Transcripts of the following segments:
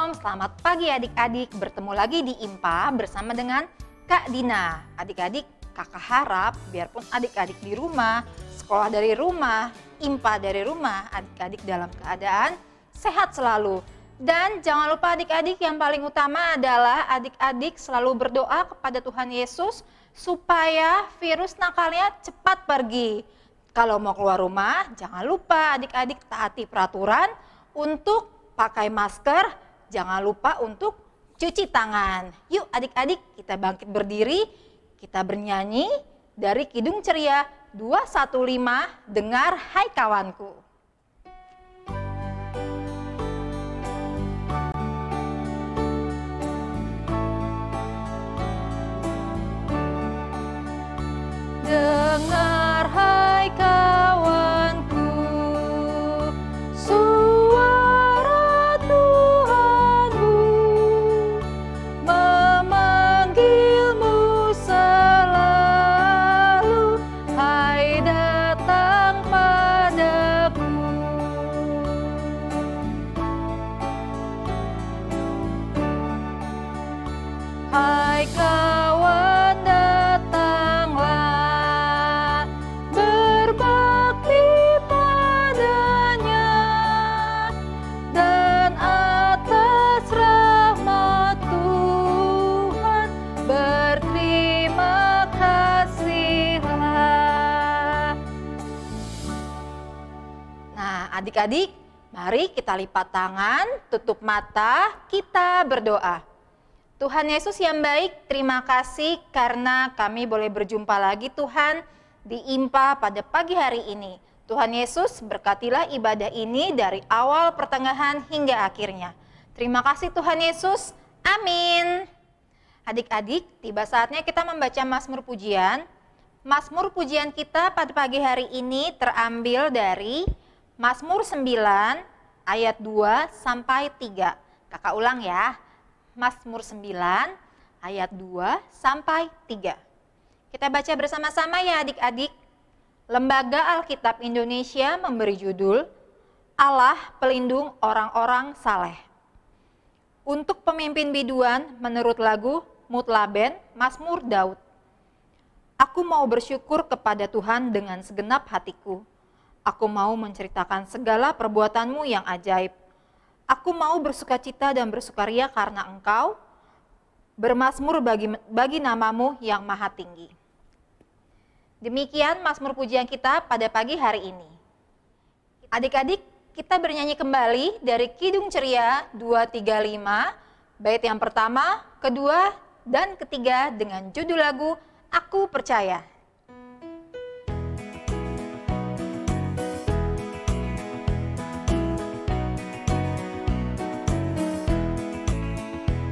Shalom, selamat pagi adik-adik. Bertemu lagi di IMPA bersama dengan Kak Dina. Adik-adik, kakak harap biarpun adik-adik di rumah, sekolah dari rumah, IMPA dari rumah, adik-adik dalam keadaan sehat selalu. Dan jangan lupa adik-adik, yang paling utama adalah adik-adik selalu berdoa kepada Tuhan Yesus supaya virus nakalnya cepat pergi. Kalau mau keluar rumah, jangan lupa adik-adik taati peraturan untuk pakai masker, jangan lupa untuk cuci tangan. Yuk adik-adik, kita bangkit berdiri, kita bernyanyi dari Kidung Ceria 215, dengar hai kawanku. Dengar hai kawanku, suara Tuhanmu memanggilmu selalu, hai datang padaku. Hai kawan, datanglah berbakti padanya, dan atas rahmat Tuhan berterima kasihlah. Nah adik-adik, mari kita lipat tangan, tutup mata, kita berdoa. Tuhan Yesus yang baik, terima kasih karena kami boleh berjumpa lagi Tuhan di IMPA pada pagi hari ini. Tuhan Yesus, berkatilah ibadah ini dari awal, pertengahan, hingga akhirnya. Terima kasih Tuhan Yesus, amin. Adik-adik, tiba saatnya kita membaca Mazmur Pujian. Mazmur Pujian kita pada pagi hari ini terambil dari Mazmur 9 ayat 2 sampai 3. Kakak ulang ya. Mazmur 9 ayat 2 sampai 3. Kita baca bersama-sama ya adik-adik. Lembaga Alkitab Indonesia memberi judul Allah Pelindung Orang-orang Saleh. Untuk pemimpin biduan menurut lagu Mutlaben Mazmur Daud. Aku mau bersyukur kepada Tuhan dengan segenap hatiku. Aku mau menceritakan segala perbuatanmu yang ajaib. Aku mau bersukacita dan bersukaria karena Engkau, bermazmur bagi namamu yang maha tinggi. Demikian Mazmur pujian kita pada pagi hari ini. Adik-adik, kita bernyanyi kembali dari Kidung Ceria 235, bait yang pertama, kedua, dan ketiga dengan judul lagu Aku Percaya.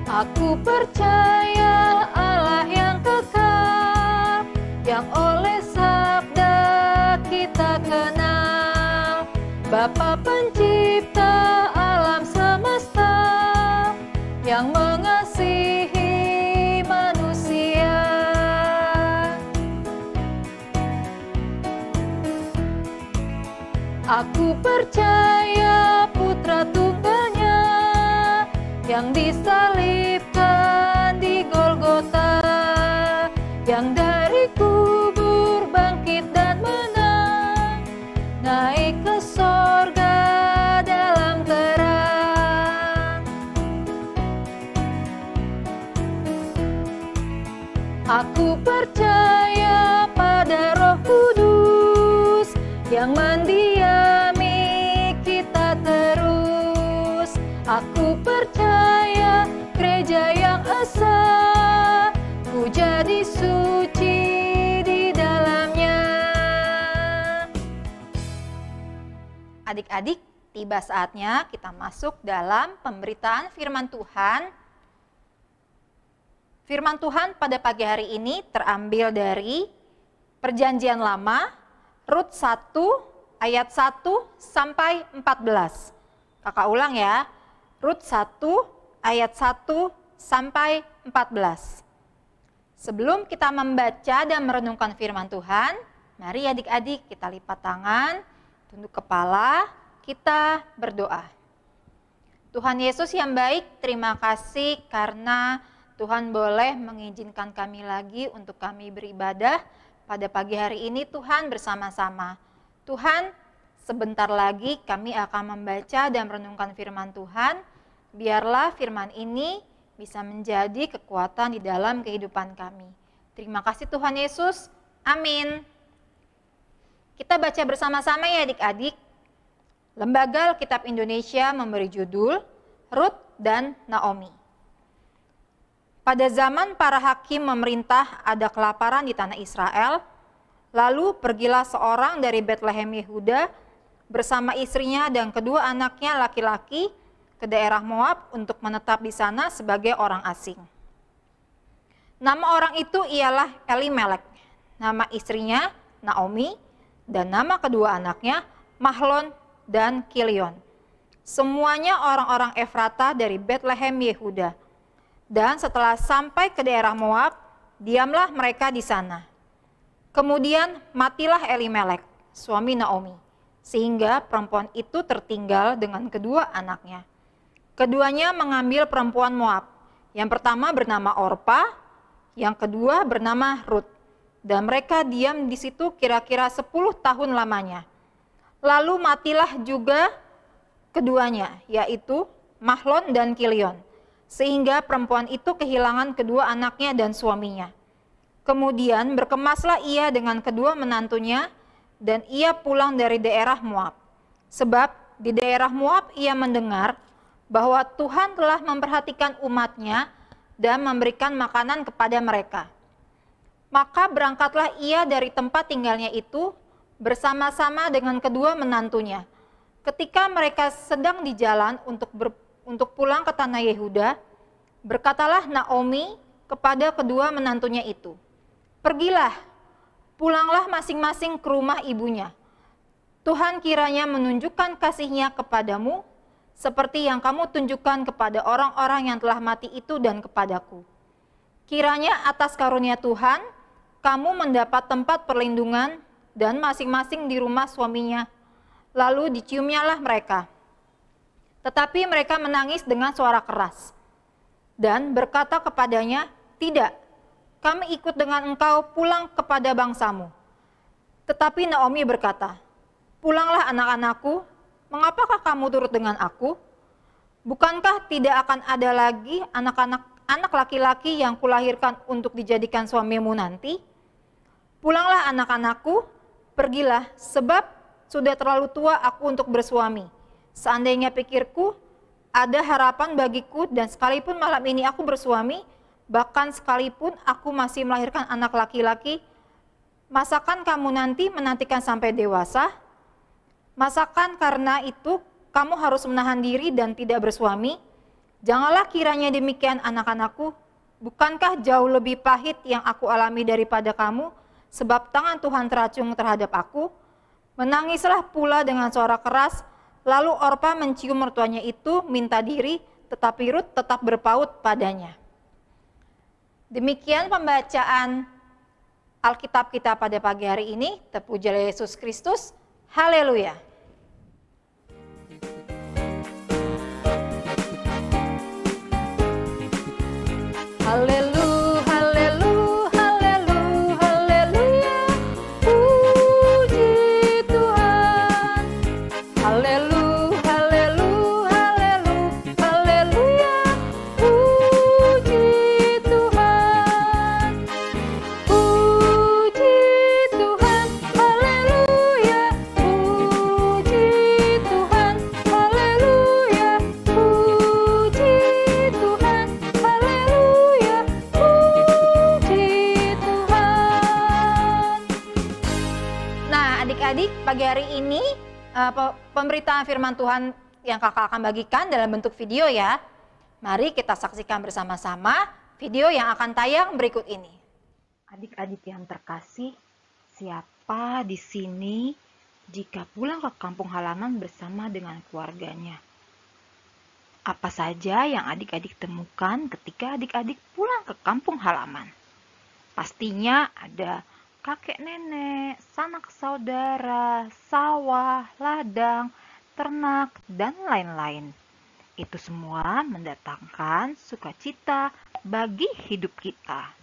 Aku percaya Allah yang kekal, yang oleh sabda kita kenal, Bapa pencipta alam semesta, yang mengasihi manusia. Aku percaya Putra Tunggalnya yang disalibkan di Golgota, yang dari kubur bangkit dan menang, naik ke sorga dalam terang. Aku percaya pada Roh Kudus yang mendiami kita terus. Aku percaya gereja yang esa, ku jadi suci di dalamnya. Adik-adik, tiba saatnya kita masuk dalam pemberitaan firman Tuhan. Firman Tuhan pada pagi hari ini terambil dari Perjanjian Lama, Rut 1 ayat 1 sampai 14. Kakak ulang ya. Rut 1 ayat 1 sampai 14. Sebelum kita membaca dan merenungkan firman Tuhan, mari adik-adik kita lipat tangan, tunduk kepala, kita berdoa. Tuhan Yesus yang baik, terima kasih karena Tuhan boleh mengizinkan kami lagi untuk kami beribadah pada pagi hari ini Tuhan bersama-sama. Tuhan, sebentar lagi kami akan membaca dan merenungkan firman Tuhan. Biarlah firman ini bisa menjadi kekuatan di dalam kehidupan kami. Terima kasih Tuhan Yesus. Amin. Kita baca bersama-sama ya adik-adik. Lembaga Alkitab Indonesia memberi judul Rut dan Naomi. Pada zaman para hakim memerintah ada kelaparan di tanah Israel, lalu pergilah seorang dari Betlehem Yehuda bersama istrinya dan kedua anaknya laki-laki ke daerah Moab untuk menetap di sana sebagai orang asing. Nama orang itu ialah Elimelek, nama istrinya Naomi, dan nama kedua anaknya Mahlon dan Kilion. Semuanya orang-orang Efrata dari Betlehem Yehuda. Dan setelah sampai ke daerah Moab, diamlah mereka di sana. Kemudian matilah Elimelek, suami Naomi, sehingga perempuan itu tertinggal dengan kedua anaknya. Keduanya mengambil perempuan Moab. Yang pertama bernama Orpa, yang kedua bernama Rut. Dan mereka diam di situ kira-kira 10 tahun lamanya. Lalu matilah juga keduanya, yaitu Mahlon dan Kilion. Sehingga perempuan itu kehilangan kedua anaknya dan suaminya. Kemudian berkemaslah ia dengan kedua menantunya dan ia pulang dari daerah Moab. Sebab di daerah Moab ia mendengar bahwa Tuhan telah memperhatikan umatnya dan memberikan makanan kepada mereka. Maka berangkatlah ia dari tempat tinggalnya itu bersama-sama dengan kedua menantunya. Ketika mereka sedang di jalan untuk pulang ke tanah Yehuda, berkatalah Naomi kepada kedua menantunya itu, "Pergilah, pulanglah masing-masing ke rumah ibunya. Tuhan kiranya menunjukkan kasih-Nya kepadamu, seperti yang kamu tunjukkan kepada orang-orang yang telah mati itu dan kepadaku. Kiranya atas karunia Tuhan, kamu mendapat tempat perlindungan dan masing-masing di rumah suaminya." Lalu diciumnyalah mereka. Tetapi mereka menangis dengan suara keras dan berkata kepadanya, "Tidak, kami ikut dengan engkau pulang kepada bangsamu." Tetapi Naomi berkata, "Pulanglah anak-anakku, mengapakah kamu turut dengan aku? Bukankah tidak akan ada lagi anak laki-laki yang kulahirkan untuk dijadikan suamimu nanti? Pulanglah anak-anakku, pergilah, sebab sudah terlalu tua aku untuk bersuami. Seandainya pikirku, ada harapan bagiku dan sekalipun malam ini aku bersuami, bahkan sekalipun aku masih melahirkan anak laki-laki, masakan kamu nanti menantikan sampai dewasa? Masakan karena itu kamu harus menahan diri dan tidak bersuami? Janganlah kiranya demikian anak-anakku, bukankah jauh lebih pahit yang aku alami daripada kamu, sebab tangan Tuhan teracung terhadap aku?" Menangislah pula dengan suara keras, lalu Orpa mencium mertuanya itu minta diri, tetapi Rut tetap berpaut padanya. Demikian pembacaan Alkitab kita pada pagi hari ini. Terpujilah Yesus Kristus. Haleluya. Haleluya. Adik-adik, pagi hari ini pemberitaan firman Tuhan yang kakak akan bagikan dalam bentuk video ya. Mari kita saksikan bersama-sama video yang akan tayang berikut ini. Adik-adik yang terkasih, siapa di sini jika pulang ke kampung halaman bersama dengan keluarganya? Apa saja yang adik-adik temukan ketika adik-adik pulang ke kampung halaman? Pastinya ada kakek nenek, sanak saudara, sawah, ladang, ternak, dan lain-lain. Itu semua mendatangkan sukacita bagi hidup kita.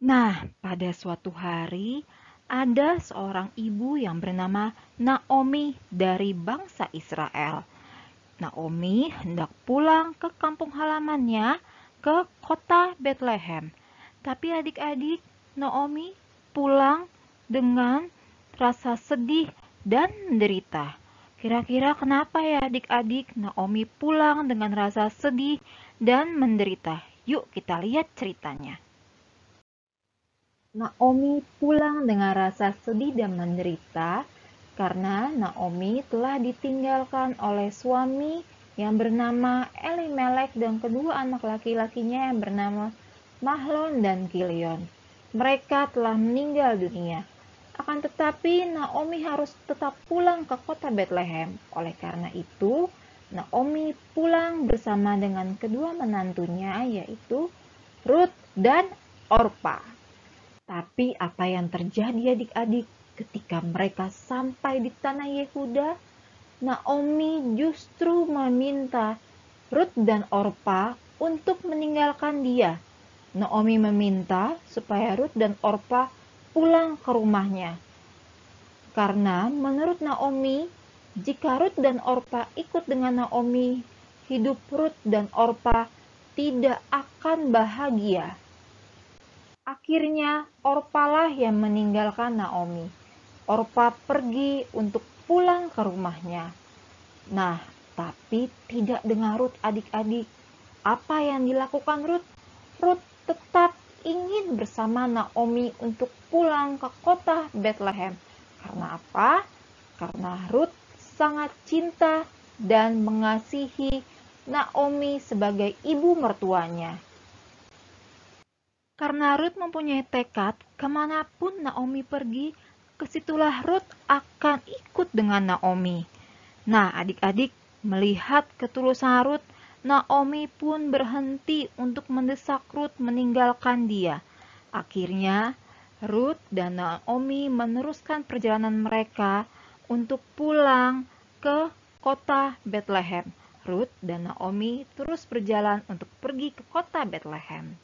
Nah, pada suatu hari ada seorang ibu yang bernama Naomi dari bangsa Israel. Naomi hendak pulang ke kampung halamannya ke kota Bethlehem. Tapi adik-adik, Naomi pulang dengan rasa sedih dan menderita. Kira-kira kenapa ya adik-adik Naomi pulang dengan rasa sedih dan menderita? Yuk kita lihat ceritanya. Naomi pulang dengan rasa sedih dan menderita karena Naomi telah ditinggalkan oleh suami yang bernama Elimelek dan kedua anak laki-lakinya yang bernama Mahlon dan Kilion. Mereka telah meninggal dunia. Akan tetapi Naomi harus tetap pulang ke kota Bethlehem. Oleh karena itu, Naomi pulang bersama dengan kedua menantunya yaitu Ruth dan Orpa. Tapi apa yang terjadi adik-adik ketika mereka sampai di tanah Yehuda? Naomi justru meminta Ruth dan Orpa untuk meninggalkan dia. Naomi meminta supaya Ruth dan Orpa pulang ke rumahnya. Karena menurut Naomi, jika Ruth dan Orpa ikut dengan Naomi, hidup Ruth dan Orpa tidak akan bahagia. Akhirnya Orpa lah yang meninggalkan Naomi. Orpa pergi untuk pulang ke rumahnya. Nah, tapi tidak dengan Ruth adik-adik. Apa yang dilakukan Ruth? Ruth tetap ingin bersama Naomi untuk pulang ke kota Bethlehem. Karena apa? Karena Ruth sangat cinta dan mengasihi Naomi sebagai ibu mertuanya. Karena Ruth mempunyai tekad, kemanapun Naomi pergi, kesitulah Ruth akan ikut dengan Naomi. Nah, adik-adik, melihat ketulusan Ruth, Naomi pun berhenti untuk mendesak Ruth meninggalkan dia. Akhirnya, Ruth dan Naomi meneruskan perjalanan mereka untuk pulang ke kota Bethlehem. Ruth dan Naomi terus berjalan untuk pergi ke kota Bethlehem.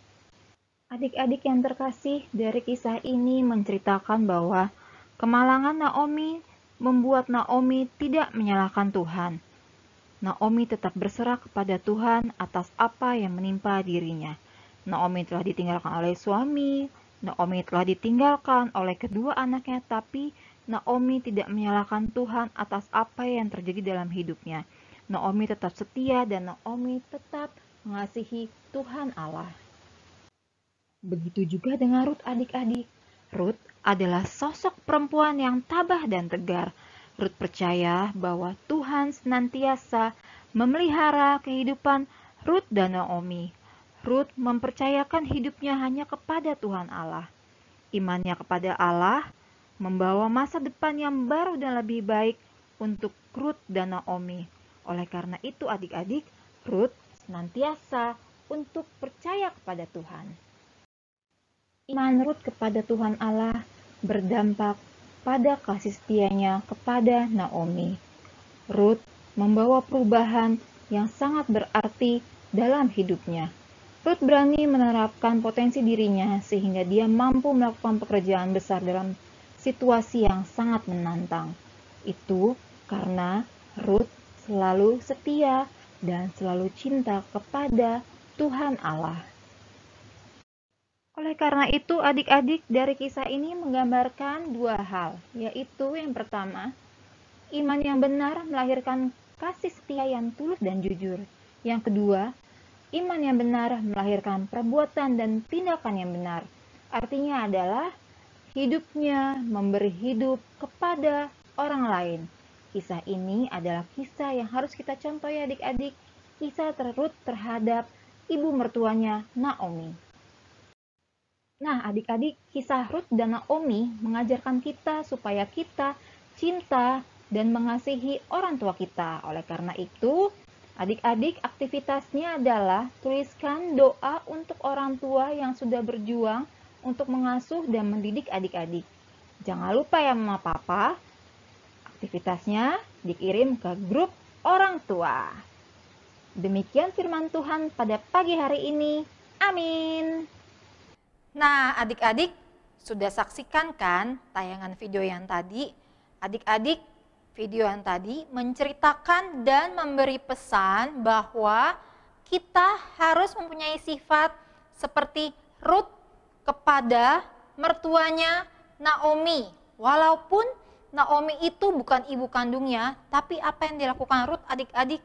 Adik-adik yang terkasih, dari kisah ini menceritakan bahwa kemalangan Naomi membuat Naomi tidak menyalahkan Tuhan. Naomi tetap berserah kepada Tuhan atas apa yang menimpa dirinya. Naomi telah ditinggalkan oleh suami, Naomi telah ditinggalkan oleh kedua anaknya, tapi Naomi tidak menyalahkan Tuhan atas apa yang terjadi dalam hidupnya. Naomi tetap setia dan Naomi tetap mengasihi Tuhan Allah. Begitu juga dengan Ruth adik-adik. Ruth adalah sosok perempuan yang tabah dan tegar. Ruth percaya bahwa Tuhan senantiasa memelihara kehidupan Ruth dan Naomi. Ruth mempercayakan hidupnya hanya kepada Tuhan Allah. Imannya kepada Allah membawa masa depan yang baru dan lebih baik untuk Ruth dan Naomi. Oleh karena itu adik-adik, Ruth senantiasa untuk percaya kepada Tuhan. Iman Ruth kepada Tuhan Allah berdampak pada kasih setianya kepada Naomi. Ruth membawa perubahan yang sangat berarti dalam hidupnya. Ruth berani menerapkan potensi dirinya sehingga dia mampu melakukan pekerjaan besar dalam situasi yang sangat menantang. Itu karena Ruth selalu setia dan selalu cinta kepada Tuhan Allah. Oleh karena itu, adik-adik, dari kisah ini menggambarkan dua hal, yaitu yang pertama, iman yang benar melahirkan kasih setia yang tulus dan jujur. Yang kedua, iman yang benar melahirkan perbuatan dan tindakan yang benar. Artinya adalah hidupnya memberi hidup kepada orang lain. Kisah ini adalah kisah yang harus kita contoh ya adik-adik, kisah Ruth terhadap ibu mertuanya Naomi. Nah, adik-adik, kisah Ruth dan Naomi mengajarkan kita supaya kita cinta dan mengasihi orang tua kita. Oleh karena itu, adik-adik aktivitasnya adalah tuliskan doa untuk orang tua yang sudah berjuang untuk mengasuh dan mendidik adik-adik. Jangan lupa ya Mama Papa, aktivitasnya dikirim ke grup orang tua. Demikian firman Tuhan pada pagi hari ini. Amin. Nah, adik-adik sudah saksikan kan tayangan video yang tadi? Adik-adik, video yang tadi menceritakan dan memberi pesan bahwa kita harus mempunyai sifat seperti Ruth kepada mertuanya Naomi. Walaupun Naomi itu bukan ibu kandungnya, tapi apa yang dilakukan Ruth adik-adik?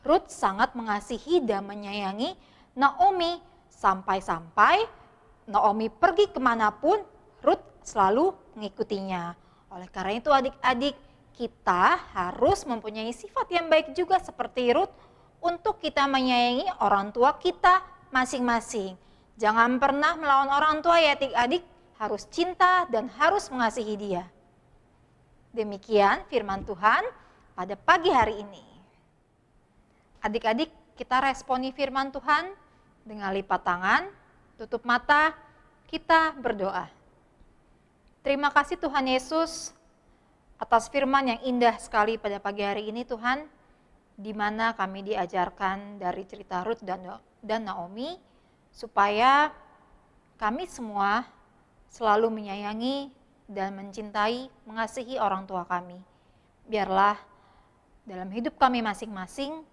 Ruth sangat mengasihi dan menyayangi Naomi. Sampai-sampai Naomi pergi kemanapun, Ruth selalu mengikutinya. Oleh karena itu adik-adik, kita harus mempunyai sifat yang baik juga seperti Ruth untuk kita menyayangi orang tua kita masing-masing. Jangan pernah melawan orang tua ya adik-adik, harus cinta dan harus mengasihi dia. Demikian firman Tuhan pada pagi hari ini. Adik-adik, kita responi firman Tuhan dengan lipat tangan, tutup mata, kita berdoa. Terima kasih Tuhan Yesus atas firman yang indah sekali pada pagi hari ini Tuhan, di mana kami diajarkan dari cerita Ruth dan Naomi, supaya kami semua selalu menyayangi dan mencintai, mengasihi orang tua kami. Biarlah dalam hidup kami masing-masing,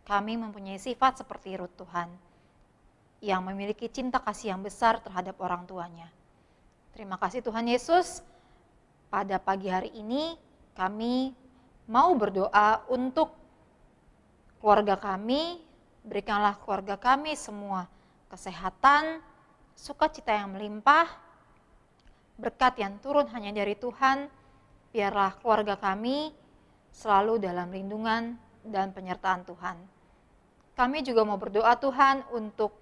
kami mempunyai sifat seperti Ruth Tuhan, yang memiliki cinta kasih yang besar terhadap orang tuanya. Terima kasih Tuhan Yesus, pada pagi hari ini kami mau berdoa untuk keluarga kami, berikanlah keluarga kami semua kesehatan, sukacita yang melimpah, berkat yang turun hanya dari Tuhan. Biarlah keluarga kami selalu dalam lindungan dan penyertaan Tuhan. Kami juga mau berdoa Tuhan untuk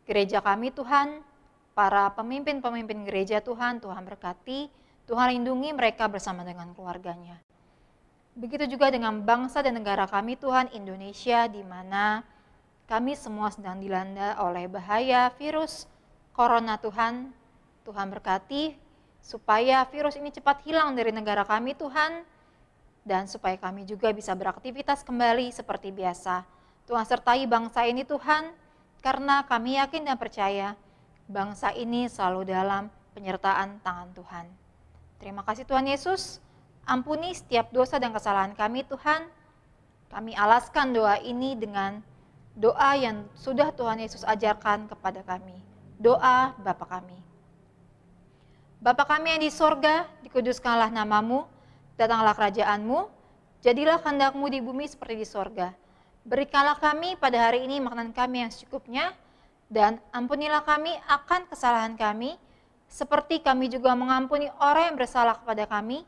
gereja kami Tuhan, para pemimpin-pemimpin gereja Tuhan, Tuhan berkati, Tuhan lindungi mereka bersama dengan keluarganya. Begitu juga dengan bangsa dan negara kami Tuhan, Indonesia, di mana kami semua sedang dilanda oleh bahaya virus corona Tuhan. Tuhan berkati supaya virus ini cepat hilang dari negara kami Tuhan, dan supaya kami juga bisa beraktivitas kembali seperti biasa. Tuhan sertai bangsa ini Tuhan, karena kami yakin dan percaya bangsa ini selalu dalam penyertaan tangan Tuhan. Terima kasih Tuhan Yesus, ampuni setiap dosa dan kesalahan kami Tuhan. Kami alaskan doa ini dengan doa yang sudah Tuhan Yesus ajarkan kepada kami. Doa Bapa kami. Bapa kami yang di sorga, dikuduskanlah namamu, datanglah kerajaanmu, jadilah kehendak-mu di bumi seperti di sorga. Berikanlah kami pada hari ini makanan kami yang secukupnya, dan ampunilah kami akan kesalahan kami, seperti kami juga mengampuni orang yang bersalah kepada kami,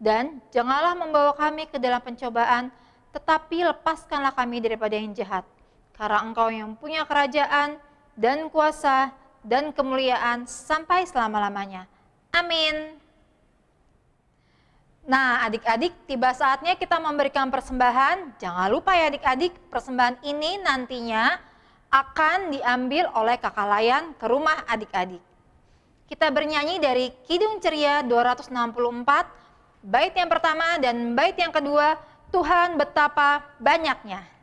dan janganlah membawa kami ke dalam pencobaan, tetapi lepaskanlah kami daripada yang jahat. Karena Engkau yang punya kerajaan, dan kuasa, dan kemuliaan sampai selama-lamanya. Amin. Nah adik-adik, tiba saatnya kita memberikan persembahan. Jangan lupa ya adik-adik, persembahan ini nantinya akan diambil oleh kakak layan ke rumah adik-adik. Kita bernyanyi dari Kidung Ceria 264, bait yang pertama dan bait yang kedua, Tuhan betapa banyaknya.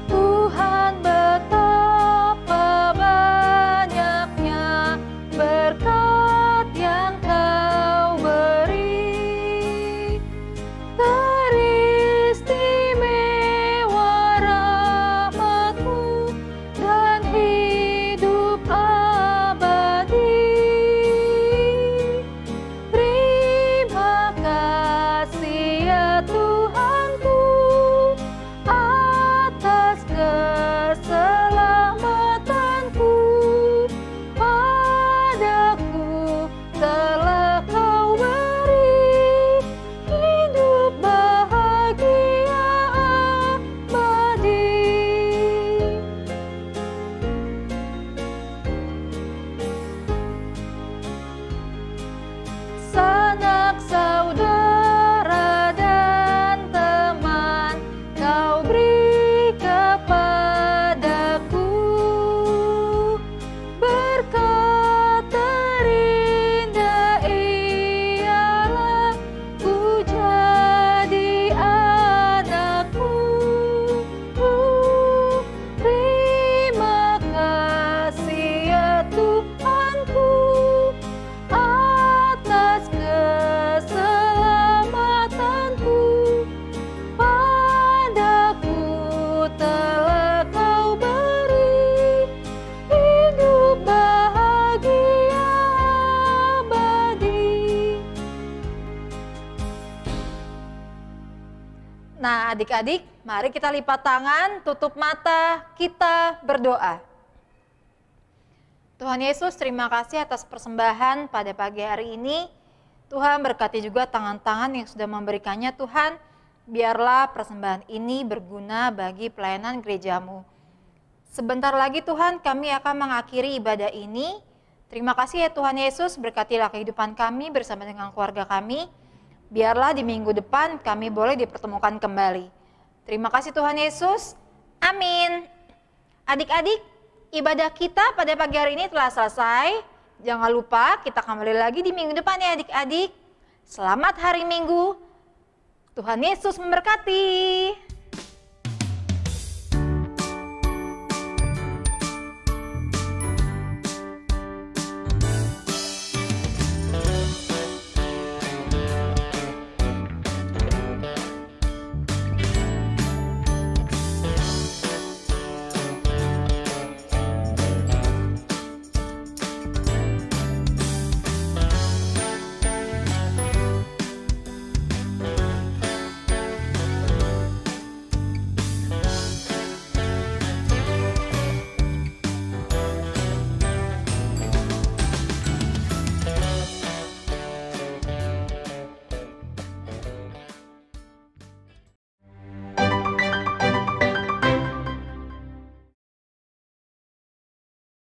Tuhan betapa banyaknya berkat yang Kau beri, teristimewa rahmat-Mu dan hidup abadi. Terima kasih ya Tuhanku atas keselamatanku, padaku telah Kau beri hidup bahagia abadi. Sanak saudara dan Nah, adik-adik, mari kita lipat tangan, tutup mata, kita berdoa. Tuhan Yesus, terima kasih atas persembahan pada pagi hari ini. Tuhan berkati juga tangan-tangan yang sudah memberikannya Tuhan. Biarlah persembahan ini berguna bagi pelayanan gerejamu. Sebentar lagi Tuhan kami akan mengakhiri ibadah ini. Terima kasih ya Tuhan Yesus, berkatilah kehidupan kami bersama dengan keluarga kami. Biarlah di minggu depan kami boleh dipertemukan kembali. Terima kasih Tuhan Yesus. Amin. Adik-adik, ibadah kita pada pagi hari ini telah selesai. Jangan lupa kita kembali lagi di minggu depan ya adik-adik. Selamat hari Minggu. Tuhan Yesus memberkati.